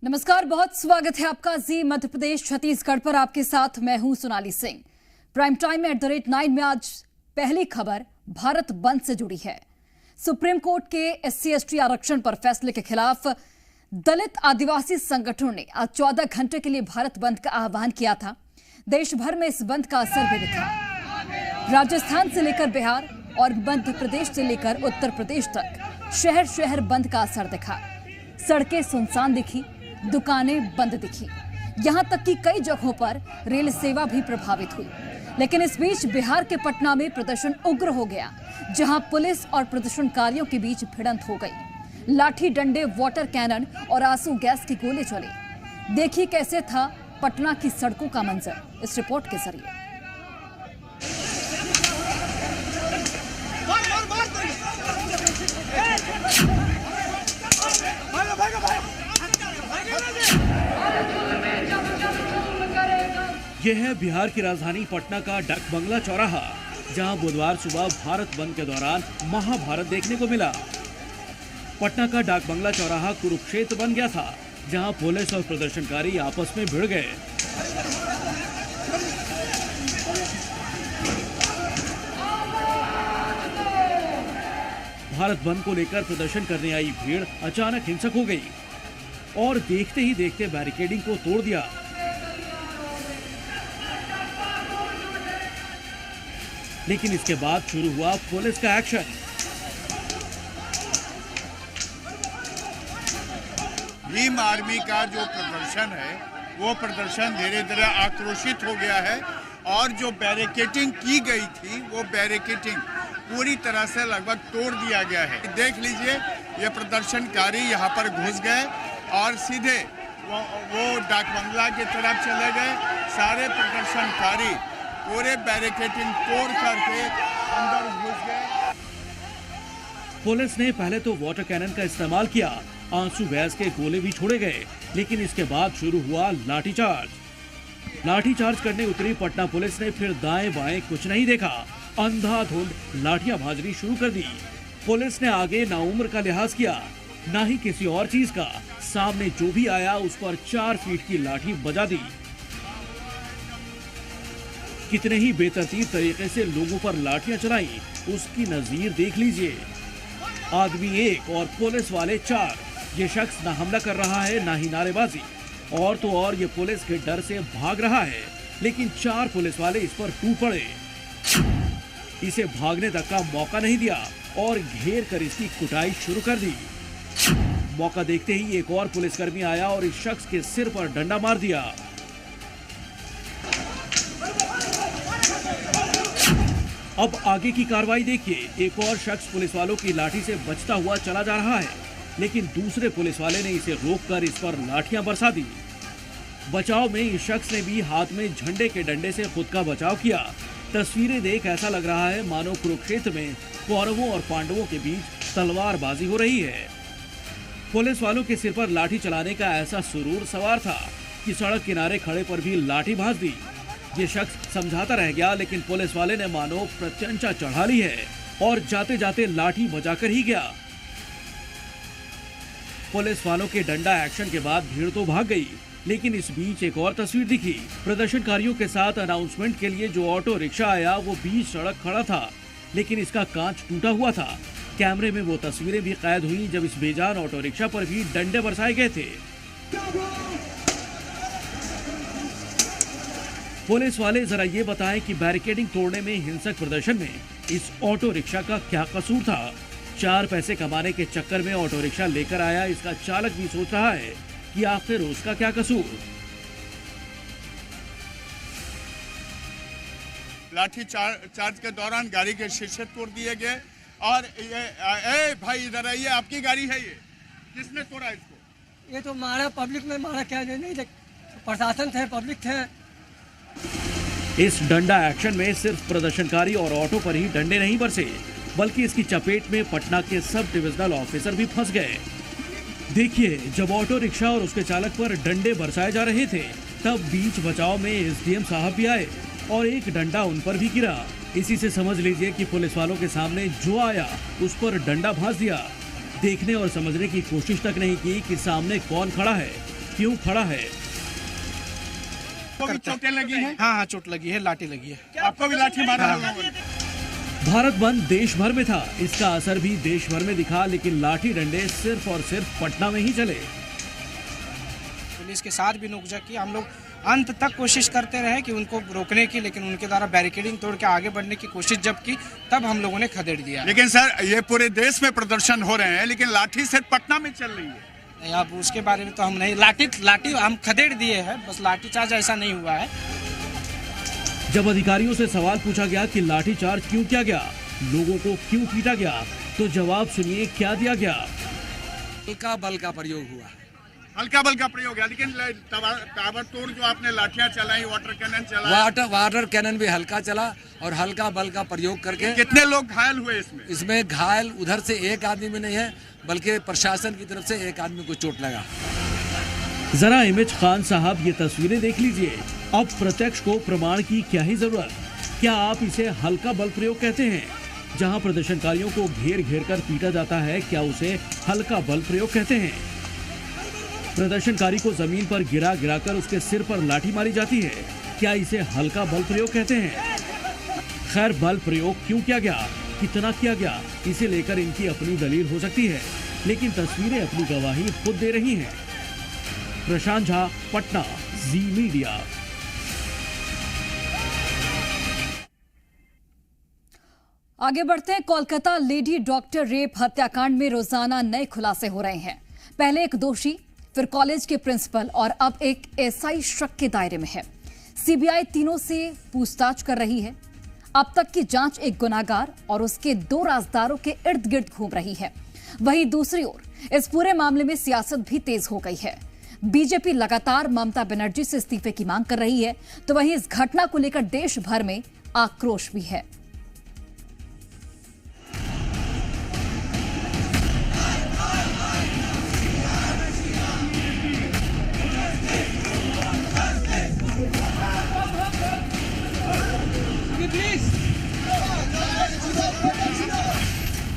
नमस्कार, बहुत स्वागत है आपका जी मध्य प्रदेश छत्तीसगढ़ पर। आपके साथ मैं हूं सोनाली सिंह। प्राइम टाइम में @9 में आज पहली खबर भारत बंद से जुड़ी है। सुप्रीम कोर्ट के SC/ST आरक्षण पर फैसले के खिलाफ दलित आदिवासी संगठनों ने आज 14 घंटे के लिए भारत बंद का आह्वान किया था। देश भर में इस बंद का असर भी दिखा। राजस्थान से लेकर बिहार और मध्य प्रदेश से लेकर उत्तर प्रदेश तक शहर शहर बंद का असर दिखा। सड़कें सुनसान दिखी, दुकानें बंद दिखी, यहां तक कि कई जगहों पर रेल सेवा भी प्रभावित हुई। लेकिन इस बीच बिहार के पटना में प्रदर्शन उग्र हो गया, जहां पुलिस और प्रदर्शनकारियों के बीच भिड़ंत हो गई। लाठी डंडे, वाटर कैनन और आंसू गैस के गोले चले। देखिए कैसे था पटना की सड़कों का मंजर इस रिपोर्ट के जरिए। यह है बिहार की राजधानी पटना का डाक बंगला चौराहा, जहां बुधवार सुबह भारत बंद के दौरान महाभारत देखने को मिला। पटना का डाक बंगला चौराहा कुरुक्षेत्र बन गया था, जहां पुलिस और प्रदर्शनकारी आपस में भिड़ गए। भारत बंद को लेकर प्रदर्शन करने आई भीड़ अचानक हिंसक हो गई और देखते ही देखते बैरिकेडिंग को तोड़ दिया। लेकिन इसके बाद शुरू हुआ पुलिस का एक्शन। भीम आर्मी का जो प्रदर्शन है वो प्रदर्शन धीरे धीरे आक्रोशित हो गया है और जो बैरिकेडिंग की गई थी वो बैरिकेडिंग पूरी तरह से लगभग तोड़ दिया गया है। देख लीजिए, ये प्रदर्शनकारी यहाँ पर घुस गए और सीधे वो डाक बंगला की तरफ चले गए। सारे प्रदर्शनकारी पूरे बैरिकेडिंग तोड़ करके अंदर घुस गए। पुलिस ने पहले तो वाटर कैनन का इस्तेमाल किया, आंसू गैस के गोले भी छोड़े गए, लेकिन इसके बाद शुरू हुआ लाठीचार्ज करने उतरी पटना पुलिस ने फिर दाएं बाएं कुछ नहीं देखा, अंधाधुंध लाठियां भाजनी शुरू कर दी। पुलिस ने आगे ना उम्र का लिहाज किया, ना ही किसी और चीज का। सामने जो भी आया उस पर 4 फीट की लाठी बजा दी। कितने ही बेतरतीब तरीके से लोगों पर लाठियां चलाई, उसकी नजीर देख लीजिए। आदमी 1 और पुलिस वाले 4। ये शख्स ना हमला कर रहा है ना ही नारेबाजी, और तो और ये पुलिस के डर से भाग रहा है, लेकिन 4 पुलिस वाले इस पर टूट पड़े। इसे भागने तक का मौका नहीं दिया और घेर कर इसकी कुटाई शुरू कर दी। मौका देखते ही एक और पुलिसकर्मी आया और इस शख्स के सिर पर डंडा मार दिया। अब आगे की कार्रवाई देखिए। एक और शख्स पुलिस वालों की लाठी से बचता हुआ चला जा रहा है, लेकिन दूसरे पुलिस वाले ने इसे रोककर इस पर लाठियां बरसा दी। बचाव में इस शख्स ने भी हाथ में झंडे के डंडे से खुद का बचाव किया। तस्वीरें देख ऐसा लग रहा है मानो कुरुक्षेत्र में कौरवों और पांडवों के बीच तलवारबाजी हो रही है। पुलिस वालों के सिर पर लाठी चलाने का ऐसा सुरूर सवार था कि सड़क किनारे खड़े पर भी लाठी भांज दी। ये शख्स समझाता रह गया, लेकिन पुलिस वाले ने मानो प्रत्यंचा चढ़ा ली है और जाते जाते लाठी बजाकर ही गया। पुलिस वालों के डंडा एक्शन के बाद भीड़ तो भाग गई, लेकिन इस बीच एक और तस्वीर दिखी। प्रदर्शनकारियों के साथ अनाउंसमेंट के लिए जो ऑटो रिक्शा आया वो बीच सड़क खड़ा था, लेकिन इसका कांच टूटा हुआ था। कैमरे में वो तस्वीरें भी कैद हुई जब इस बेजान ऑटो रिक्शा पर भी डंडे बरसाए गए थे। पुलिस वाले जरा ये बताएं कि बैरिकेडिंग तोड़ने में हिंसक प्रदर्शन में इस ऑटो रिक्शा का क्या कसूर था। 4 पैसे कमाने के चक्कर में ऑटो रिक्शा लेकर आया इसका चालक भी सोच रहा है कि आखिर उसका क्या कसूर। लाठी चार्ज के दौरान गाड़ी के शीशे तोड़ दिए गए और ये भाई इधर आइए, आपकी गाड़ी है ये, किसने तोड़ा इसको? ये तो मारा पब्लिक में मारा, क्या नहीं, प्रशासन थे, पब्लिक थे। इस डंडा एक्शन में सिर्फ प्रदर्शनकारी और ऑटो पर ही डंडे नहीं बरसे, बल्कि इसकी चपेट में पटना के सब डिविजनल ऑफिसर भी फंस गए। देखिए, जब ऑटो रिक्शा और उसके चालक पर डंडे बरसाए जा रहे थे, तब बीच बचाव में SDM साहब भी आए और एक डंडा उन पर भी गिरा। इसी से समझ लीजिए कि पुलिस वालों के सामने जो आया उस पर डंडा भांज दिया। देखने और समझने की कोशिश तक नहीं की कि सामने कौन खड़ा है, क्यों खड़ा है। आपको भी चोटें लगी हैं? हाँ, चोट लगी है, लाठी लगी है। आपको भी लाठी मारा है लोगों ने? भारत बंद देश भर में था, इसका असर भी देश भर में दिखा, लेकिन लाठी डंडे सिर्फ और सिर्फ पटना में ही चले। पुलिस के साथ भी नोकझोंक की, हम लोग अंत तक कोशिश करते रहे कि उनको रोकने की, लेकिन उनके द्वारा बैरिकेडिंग तोड़ के आगे बढ़ने की कोशिश जब की तब हम लोगों ने खदेड़ दिया। लेकिन सर ये पूरे देश में प्रदर्शन हो रहे हैं, लेकिन लाठी सिर्फ पटना में चल रही है। नहीं, अब उसके बारे में तो हम नहीं, लाठी हम खदेड़ दिए हैं, बस लाठीचार्ज ऐसा नहीं हुआ है। जब अधिकारियों से सवाल पूछा गया कि लाठीचार्ज क्यों किया गया, लोगों को क्यों पीटा गया, तो जवाब सुनिए क्या दिया गया। हल्का बल का प्रयोग हुआ, हल्का बल का प्रयोग है, लेकिन ताबड़तोड़ जो आपने लाठियां चलाई, वाटर कैनन चला, वाटर कैनन भी हल्का चला और हल्का बल का प्रयोग करके। कितने लोग घायल हुए इसमें? इसमें घायल उधर से एक आदमी में नहीं है, बल्कि प्रशासन की तरफ से एक आदमी को चोट लगा। जरा इमेज खान साहब ये तस्वीरें देख लीजिए। अब प्रत्यक्ष को प्रमाण की क्या ही जरूरत। क्या आप इसे हल्का बल प्रयोग कहते हैं? जहां प्रदर्शनकारियों को घेर घेर कर पीटा जाता है, क्या उसे हल्का बल प्रयोग कहते हैं? प्रदर्शनकारी को जमीन पर गिरा गिराकर उसके सिर पर लाठी मारी जाती है, क्या इसे हल्का बल प्रयोग कहते हैं? खैर, बल प्रयोग क्यों किया गया, कितना किया गया, इसे लेकर इनकी अपनी दलील हो सकती है, लेकिन तस्वीरें अपनी गवाही खुद दे रही हैं। प्रशांत झा, पटना, जी मीडिया। आगे बढ़ते हैं। कोलकाता लेडी डॉक्टर रेप हत्याकांड में रोजाना नए खुलासे हो रहे हैं। पहले एक दोषी, फिर कॉलेज के प्रिंसिपल और अब एक एसआई शक के दायरे में है। सीबीआई तीनों से पूछताछ कर रही है। अब तक की जांच एक गुनाहगार और उसके 2 राजदारों के इर्द गिर्द घूम रही है। वहीं दूसरी ओर इस पूरे मामले में सियासत भी तेज हो गई है। बीजेपी लगातार ममता बनर्जी से इस्तीफे की मांग कर रही है, तो वहीं इस घटना को लेकर देश भर में आक्रोश भी है।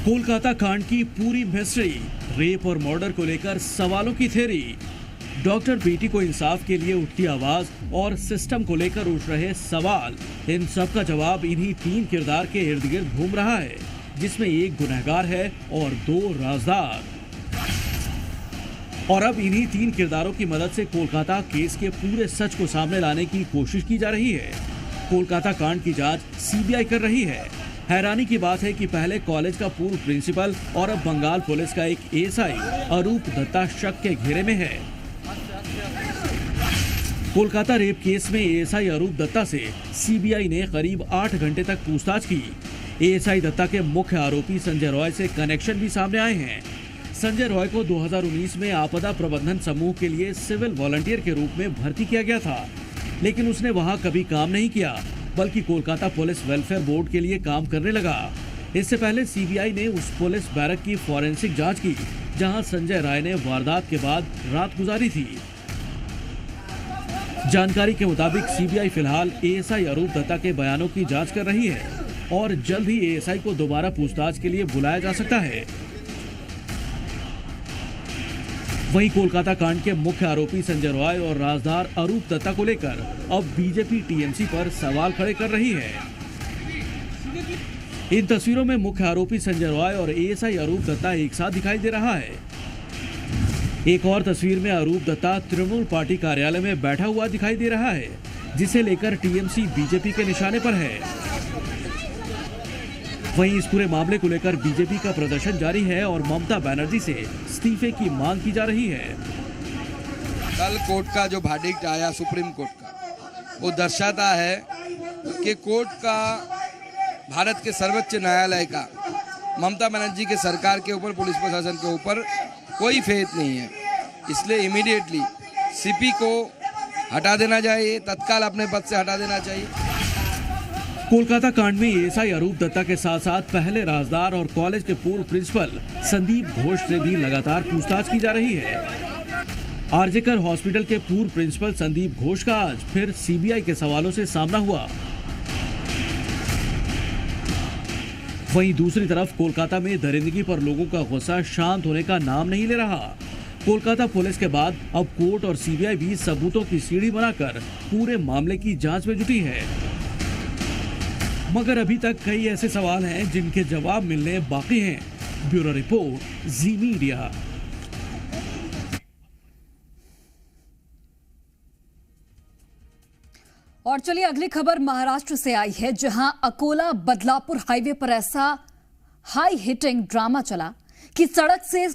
कोलकाता कांड की पूरी मिस्ट्री, रेप और मर्डर को लेकर सवालों की थ्योरी, डॉक्टर बेटी को इंसाफ के लिए उठती आवाज और सिस्टम को लेकर उठ रहे सवाल, इन सब का जवाब इन्हीं 3 किरदार के इर्द गिर्द घूम रहा है, जिसमें एक गुनहगार है और 2 राजदार। और अब इन्हीं 3 किरदारों की मदद से कोलकाता केस के पूरे सच को सामने लाने की कोशिश की जा रही है। कोलकाता कांड की जांच सीबीआई कर रही है। हैरानी की बात है कि पहले कॉलेज का पूर्व प्रिंसिपल और अब बंगाल पुलिस का एक एएसआई अरूप दत्ता शक के घेरे में है। कोलकाता रेप केस में एएसआई अरूप दत्ता से सीबीआई ने करीब 8 घंटे तक पूछताछ की। एएसआई दत्ता के मुख्य आरोपी संजय रॉय से कनेक्शन भी सामने आए हैं। संजय रॉय को 2019 में आपदा प्रबंधन समूह के लिए सिविल वॉलंटियर के रूप में भर्ती किया गया था, लेकिन उसने वहां कभी काम नहीं किया, बल्कि कोलकाता पुलिस वेलफेयर बोर्ड के लिए काम करने लगा। इससे पहले सीबीआई ने उस पुलिस बैरक की फॉरेंसिक जांच की, जहां संजय राय ने वारदात के बाद रात गुजारी थी। जानकारी के मुताबिक सीबीआई फिलहाल एएसआई अरूप दत्ता के बयानों की जांच कर रही है और जल्द ही एएसआई को दोबारा पूछताछ के लिए बुलाया जा सकता है। वहीं कोलकाता कांड के मुख्य आरोपी संजय रॉय और राजदार अरूप दत्ता को लेकर अब बीजेपी टीएमसी पर सवाल खड़े कर रही है। इन तस्वीरों में मुख्य आरोपी संजय रॉय और एएसआई अरूप दत्ता एक साथ दिखाई दे रहा है। एक और तस्वीर में अरूप दत्ता तृणमूल पार्टी कार्यालय में बैठा हुआ दिखाई दे रहा है, जिसे लेकर टीएमसी बीजेपी के निशाने पर है। वहीं इस पूरे मामले को लेकर बीजेपी का प्रदर्शन जारी है और ममता बनर्जी से इस्तीफे की मांग की जा रही है। कल कोर्ट का जो वर्डिक्ट आया सुप्रीम कोर्ट का, वो दर्शाता है कि कोर्ट का, भारत के सर्वोच्च न्यायालय का ममता बनर्जी के सरकार के ऊपर, पुलिस प्रशासन के ऊपर कोई फेथ नहीं है। इसलिए इमीडिएटली सीपी को हटा देना चाहिए, तत्काल अपने पद से हटा देना चाहिए। कोलकाता कांड में एएसआई अरूप दत्ता के साथ साथ पहले राजदार और कॉलेज के पूर्व प्रिंसिपल संदीप घोष से भी लगातार पूछताछ की जा रही है। आरजेकर हॉस्पिटल के पूर्व प्रिंसिपल संदीप घोष का आज फिर सीबीआई के सवालों से सामना हुआ। वहीं दूसरी तरफ कोलकाता में दरिंदगी पर लोगों का गुस्सा शांत होने का नाम नहीं ले रहा। कोलकाता पुलिस के बाद अब कोर्ट और सीबीआई भी सबूतों की सीढ़ी बनाकर पूरे मामले की जांच में जुटी है। मगर अभी तक कई ऐसे सवाल हैं जिनके जवाब मिलने बाकी हैं। ब्यूरो रिपोर्ट, जी मीडिया। और चलिए अगली खबर महाराष्ट्र से आई है, जहां अकोला बदलापुर हाईवे पर ऐसा हाई हिटिंग ड्रामा चला कि सड़क से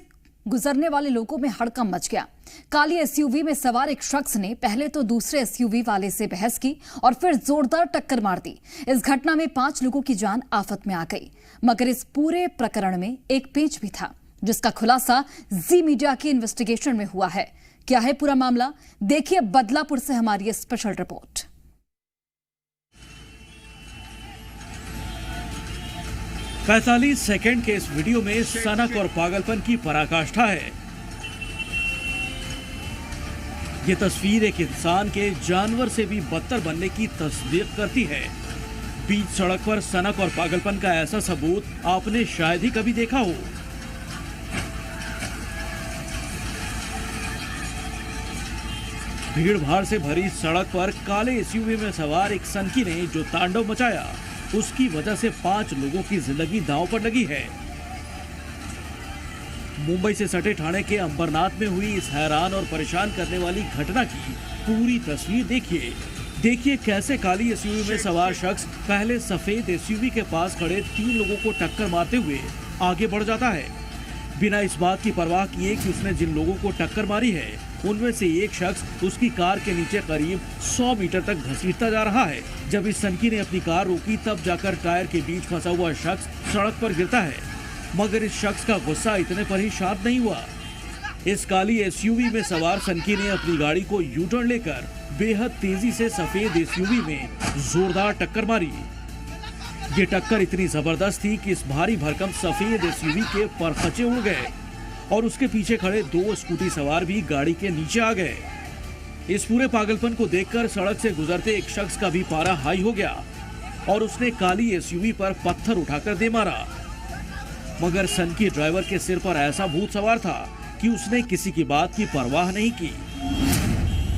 गुजरने वाले लोगों में हड़कंप मच गया। काली एसयूवी में सवार एक शख्स ने पहले तो दूसरे एसयूवी वाले से बहस की और फिर जोरदार टक्कर मार दी। इस घटना में 5 लोगों की जान आफत में आ गई। मगर इस पूरे प्रकरण में एक पेच भी था, जिसका खुलासा जी मीडिया की इन्वेस्टिगेशन में हुआ है। क्या है पूरा मामला, देखिए बदलापुर से हमारी स्पेशल रिपोर्ट। 45 सेकंड के इस वीडियो में सनक और पागलपन की पराकाष्ठा है। ये तस्वीर एक इंसान के जानवर से भी बदतर बनने की तस्दीक करती है। बीच सड़क पर सनक और पागलपन का ऐसा सबूत आपने शायद ही कभी देखा हो। भीड़ भाड़ से भरी सड़क पर काले एसयूवी में सवार एक सनकी ने जो तांडव मचाया, उसकी वजह से 5 लोगों की जिंदगी दांव पर लगी है। मुंबई से सटे ठाणे के अंबरनाथ में हुई इस हैरान और परेशान करने वाली घटना की पूरी तस्वीर देखिए कैसे काली एसयूवी में सवार शख्स पहले सफेद एसयूवी के पास खड़े 3 लोगों को टक्कर मारते हुए आगे बढ़ जाता है, बिना इस बात की परवाह किए कि उसने जिन लोगों को टक्कर मारी है उनमें से एक शख्स उसकी कार के नीचे करीब 100 मीटर तक घसीटता जा रहा है। जब इस सनकी ने अपनी कार रोकी तब जाकर टायर के बीच फंसा हुआ शख्स सड़क पर गिरता है। मगर इस शख्स का गुस्सा इतने पर ही शांत नहीं हुआ। इस काली एसयूवी में सवार सनकी ने अपनी गाड़ी को यू टर्न लेकर बेहद तेजी से सफेद एसयूवी में जोरदार टक्कर मारी। ये टक्कर इतनी जबरदस्त थी कि इस भारी भरकम सफेद एसयूवी के परखचे उड़ गए और उसके पीछे खड़े 2 स्कूटी सवार भी गाड़ी के नीचे आ गए। इस पूरे पागलपन को देखकर सड़क से गुजरते एक शख्स का भी पारा हाई हो गया और उसने काली एसयूवी पर पत्थर उठाकर दे मारा। मगर सनकी ड्राइवर के सिर पर ऐसा भूत सवार था कि उसने किसी की बात की परवाह नहीं की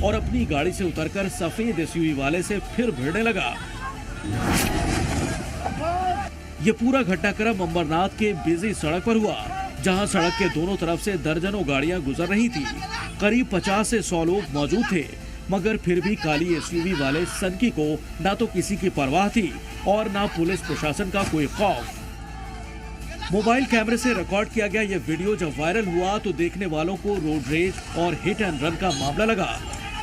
और अपनी गाड़ी से उतरकर सफेद एसयूवी वाले से फिर भिड़ने लगा। ये पूरा घटनाक्रम अंबरनाथ के बिजी सड़क पर हुआ, जहां सड़क के दोनों तरफ से दर्जनों गाड़ियां गुजर रही थी। करीब 50 से 100 लोग मौजूद थे, मगर फिर भी काली एसयूवी वाले सनकी को ना तो किसी की परवाह थी और ना पुलिस प्रशासन का कोई खौफ। मोबाइल कैमरे से रिकॉर्ड किया गया यह वीडियो जब वायरल हुआ तो देखने वालों को रोड रेज और हिट एंड रन का मामला लगा।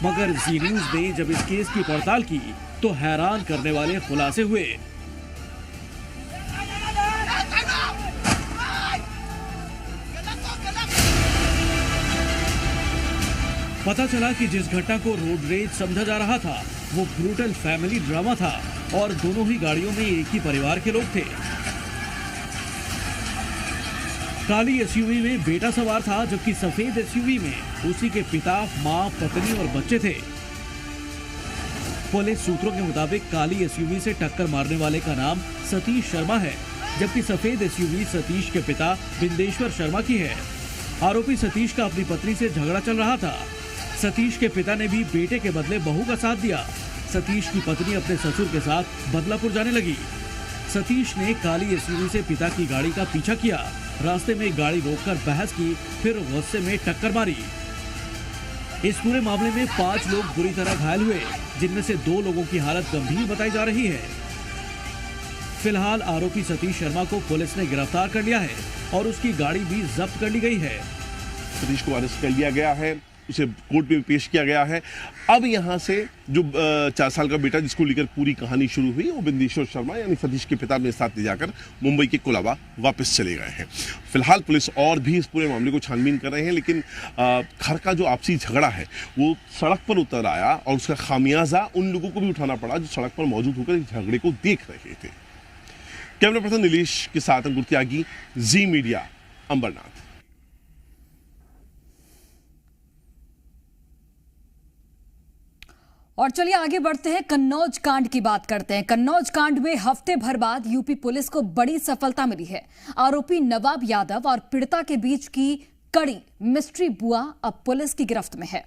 मगर जी न्यूज ने जब इस केस की पड़ताल की तो हैरान करने वाले खुलासे हुए। पता चला कि जिस घटना को रोड रेज समझा जा रहा था वो ब्रूटल फैमिली ड्रामा था और दोनों ही गाड़ियों में एक ही परिवार के लोग थे। काली एसयूवी में बेटा सवार था, जबकि सफेद एसयूवी में उसी के पिता, मां, पत्नी और बच्चे थे। पुलिस सूत्रों के मुताबिक काली एसयूवी से टक्कर मारने वाले का नाम सतीश शर्मा है, जबकि सफेद एसयूवी सतीश के पिता बिंदेश्वर शर्मा की है। आरोपी सतीश का अपनी पत्नी से झगड़ा चल रहा था। सतीश के पिता ने भी बेटे के बदले बहू का साथ दिया। सतीश की पत्नी अपने ससुर के साथ बदलापुर जाने लगी। सतीश ने काली एसयूवी से पिता की गाड़ी का पीछा किया, रास्ते में गाड़ी रोककर बहस की, फिर गुस्से में टक्कर मारी। इस पूरे मामले में 5 लोग बुरी तरह घायल हुए, जिनमें से 2 लोगों की हालत गंभीर बताई जा रही है। फिलहाल आरोपी सतीश शर्मा को पुलिस ने गिरफ्तार कर लिया है और उसकी गाड़ी भी जब्त कर ली गई है। सतीश को अरेस्ट कर लिया गया है, उसे कोर्ट में पेश किया गया है। अब यहाँ से जो 4 साल का बेटा जिसको लेकर पूरी कहानी शुरू हुई वो बिंदेश्वर शर्मा यानी सतीश के पिता अपने साथ ले जाकर मुंबई के कोलाबा वापस चले गए हैं। फिलहाल पुलिस और भी इस पूरे मामले को छानबीन कर रहे हैं, लेकिन घर का जो आपसी झगड़ा है वो सड़क पर उतर आया और उसका खामियाजा उन लोगों को भी उठाना पड़ा जो सड़क पर मौजूद होकर इस झगड़े को देख रहे थे। कैमरा पर्सन नीलेश के साथ अंकुर त्यागी, जी मीडिया, अंबरनाथ। और चलिए आगे बढ़ते हैं, कन्नौज कांड की बात करते हैं। कन्नौज कांड में हफ्ते भर बाद यूपी पुलिस को बड़ी सफलता मिली है। आरोपी नवाब यादव और पीड़िता के बीच की कड़ी मिस्ट्री बुआ अब पुलिस की गिरफ्त में है।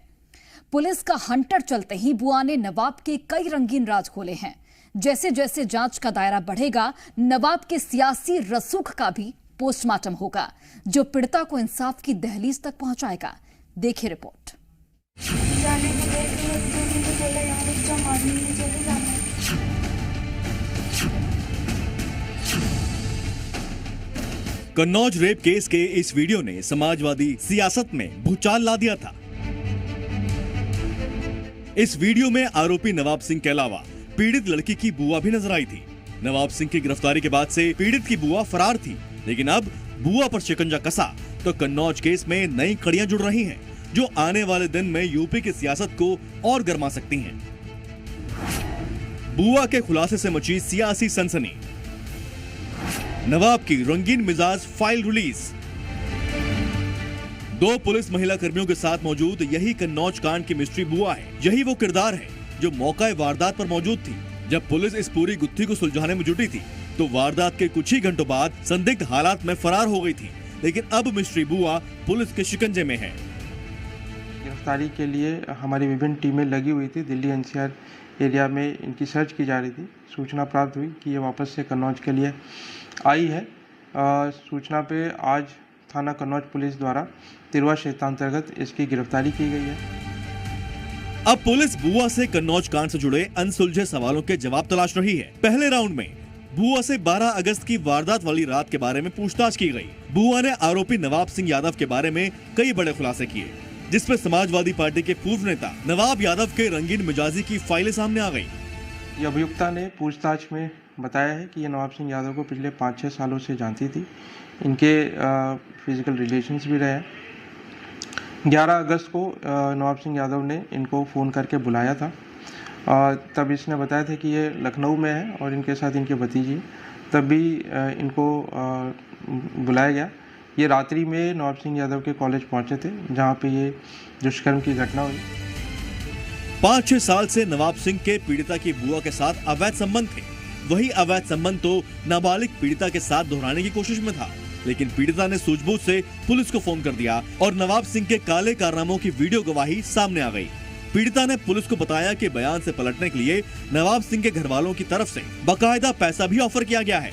पुलिस का हंटर चलते ही बुआ ने नवाब के कई रंगीन राज खोले हैं। जैसे जैसे जांच का दायरा बढ़ेगा, नवाब के सियासी रसूख का भी पोस्टमार्टम होगा, जो पीड़िता को इंसाफ की दहलीज तक पहुंचाएगा। देखिए रिपोर्ट। कन्नौज रेप केस के इस वीडियो ने समाजवादी सियासत में भूचाल ला दिया था। इस वीडियो में आरोपी नवाब सिंह के अलावा पीड़ित लड़की की बुआ भी नजर आई थी। नवाब सिंह की गिरफ्तारी के बाद से पीड़ित की बुआ फरार थी, लेकिन अब बुआ पर शिकंजा कसा तो कन्नौज केस में नई कड़ियां जुड़ रही हैं, जो आने वाले दिन में यूपी की सियासत को और गरमा सकती हैं। बुआ के खुलासे से मची सियासी सनसनी। नवाब की रंगीन मिजाज फाइल रिलीज। 2 पुलिस महिला कर्मियों के साथ मौजूद यही कन्नौज कांड की मिस्ट्री बुआ है। यही वो किरदार है जो मौके वारदात पर मौजूद थी। जब पुलिस इस पूरी गुत्थी को सुलझाने में जुटी थी तो वारदात के कुछ ही घंटों बाद संदिग्ध हालात में फरार हो गई थी, लेकिन अब मिस्ट्री बुआ पुलिस के शिकंजे में है। गिरफ्तारी के लिए हमारी विभिन्न टीमें लगी हुई थी। दिल्ली एनसीआर एरिया में इनकी सर्च की जा रही थी। सूचना प्राप्त हुई कि ये वापस से कन्नौज के लिए आई है। सूचना पे आज थाना कन्नौज पुलिस द्वारा तिरवा क्षेत्रांतर्गत इसकी गिरफ्तारी की गई है। अब पुलिस बुआ से कन्नौज कांड से जुड़े अनसुलझे सवालों के जवाब तलाश रही है। पहले राउंड में बुआ से 12 अगस्त की वारदात वाली रात के बारे में पूछताछ की गई। बुआ ने आरोपी नवाब सिंह यादव के बारे में कई बड़े खुलासे किए, जिसमें समाजवादी पार्टी के पूर्व नेता नवाब यादव के रंगीन मिजाजी की फाइलें सामने आ गई। ये अभियुक्ता ने पूछताछ में बताया है कि ये नवाब सिंह यादव को पिछले 5-6 सालों से जानती थी। इनके फिजिकल रिलेशंस भी रहे। 11 अगस्त को नवाब सिंह यादव ने इनको फ़ोन करके बुलाया था। तब इसने बताया था कि ये लखनऊ में है और इनके साथ इनके भतीजी। तब भी इनको बुलाया गया। ये रात्रि में नवाब सिंह यादव के कॉलेज पहुंचे थे, जहां पे ये दुष्कर्म की घटना हुई। 5-6 साल से नवाब सिंह के पीड़िता की बुआ के साथ अवैध संबंध थे। वही अवैध संबंध तो नाबालिग पीड़िता के साथ दोहराने की कोशिश में था, लेकिन पीड़िता ने सूझबूझ से पुलिस को फोन कर दिया और नवाब सिंह के काले कारनामों की वीडियो गवाही सामने आ गई। पीड़िता ने पुलिस को बताया कि बयान से पलटने के लिए नवाब सिंह के घर वालों की तरफ से बाकायदा पैसा भी ऑफर किया गया है।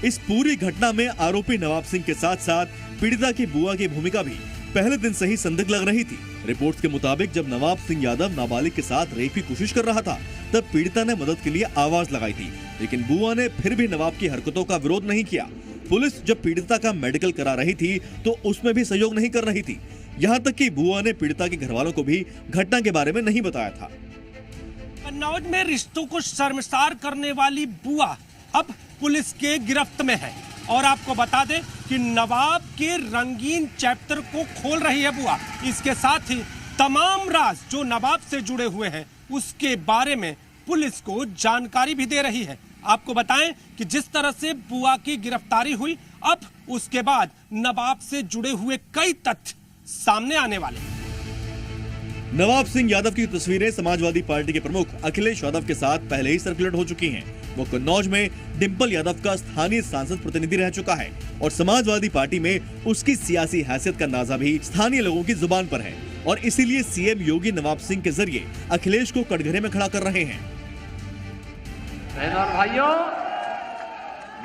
इस पूरी घटना में आरोपी नवाब सिंह के साथ साथ पीड़िता की बुआ की भूमिका भी पहले दिन से ही संदिग्ध लग रही थी। रिपोर्ट्स के मुताबिक जब नवाब सिंह यादव नाबालिग के साथ रेप की कोशिश कर रहा था, तब पीड़िता ने मदद के लिए आवाज लगाई थी, लेकिन बुआ ने फिर भी नवाब की हरकतों का विरोध नहीं किया। पुलिस जब पीड़िता का मेडिकल करा रही थी तो उसमें भी सहयोग नहीं कर रही थी। यहाँ तक कि बुआ ने पीड़िता के घर वालों को भी घटना के बारे में नहीं बताया था। कन्नौज में रिश्तों को शर्मसार करने वाली बुआ अब पुलिस के गिरफ्त में है और आपको बता दें कि नवाब के रंगीन चैप्टर को खोल रही है बुआ। इसके साथ ही तमाम राज जो नवाब से जुड़े हुए हैं उसके बारे में पुलिस को जानकारी भी दे रही है। आपको बताएं कि जिस तरह से बुआ की गिरफ्तारी हुई, अब उसके बाद नवाब से जुड़े हुए कई तथ्य सामने आने वाले हैं। नवाब सिंह यादव की तस्वीरें समाजवादी पार्टी के प्रमुख अखिलेश यादव के साथ पहले ही सर्कुलेट हो चुकी हैं। वो कन्नौज में डिंपल यादव का स्थानीय सांसद प्रतिनिधि रह चुका है और समाजवादी पार्टी में उसकी सियासी हैसियत का अंदाजा भी स्थानीय लोगों की जुबान पर है और इसीलिए सीएम योगी नवाब सिंह के जरिए अखिलेश को कटघरे में खड़ा कर रहे हैं। बहनों और भाइयों,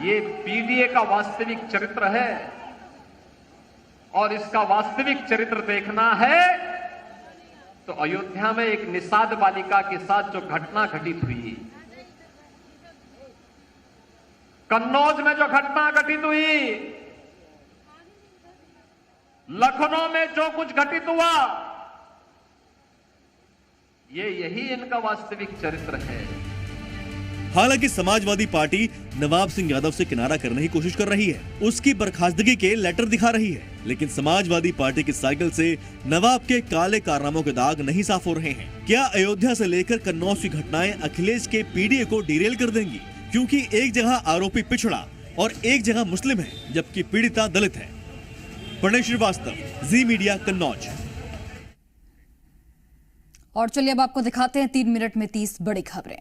ये पीडीए का वास्तविक चरित्र है और इसका वास्तविक चरित्र देखना है तो अयोध्या में एक निषाद बालिका के साथ जो घटना घटित हुई, कन्नौज में जो घटना घटित हुई, लखनऊ में जो कुछ घटित हुआ, यही इनका वास्तविक चरित्र है। हालांकि समाजवादी पार्टी नवाब सिंह यादव से किनारा करने की कोशिश कर रही है, उसकी बर्खास्तगी के लेटर दिखा रही है, लेकिन समाजवादी पार्टी की साइकिल से नवाब के काले कारनामों के दाग नहीं साफ हो रहे हैं। क्या अयोध्या से लेकर कन्नौज की घटनाएं अखिलेश के पीडीए को डिरेल कर देंगी? क्योंकि एक जगह आरोपी पिछड़ा और एक जगह मुस्लिम है, जबकि पीड़िता दलित है। प्रणय श्रीवास्तव, जी मीडिया, कन्नौज। और चलिए अब आपको दिखाते हैं 3 मिनट में 30 बड़ी खबरें।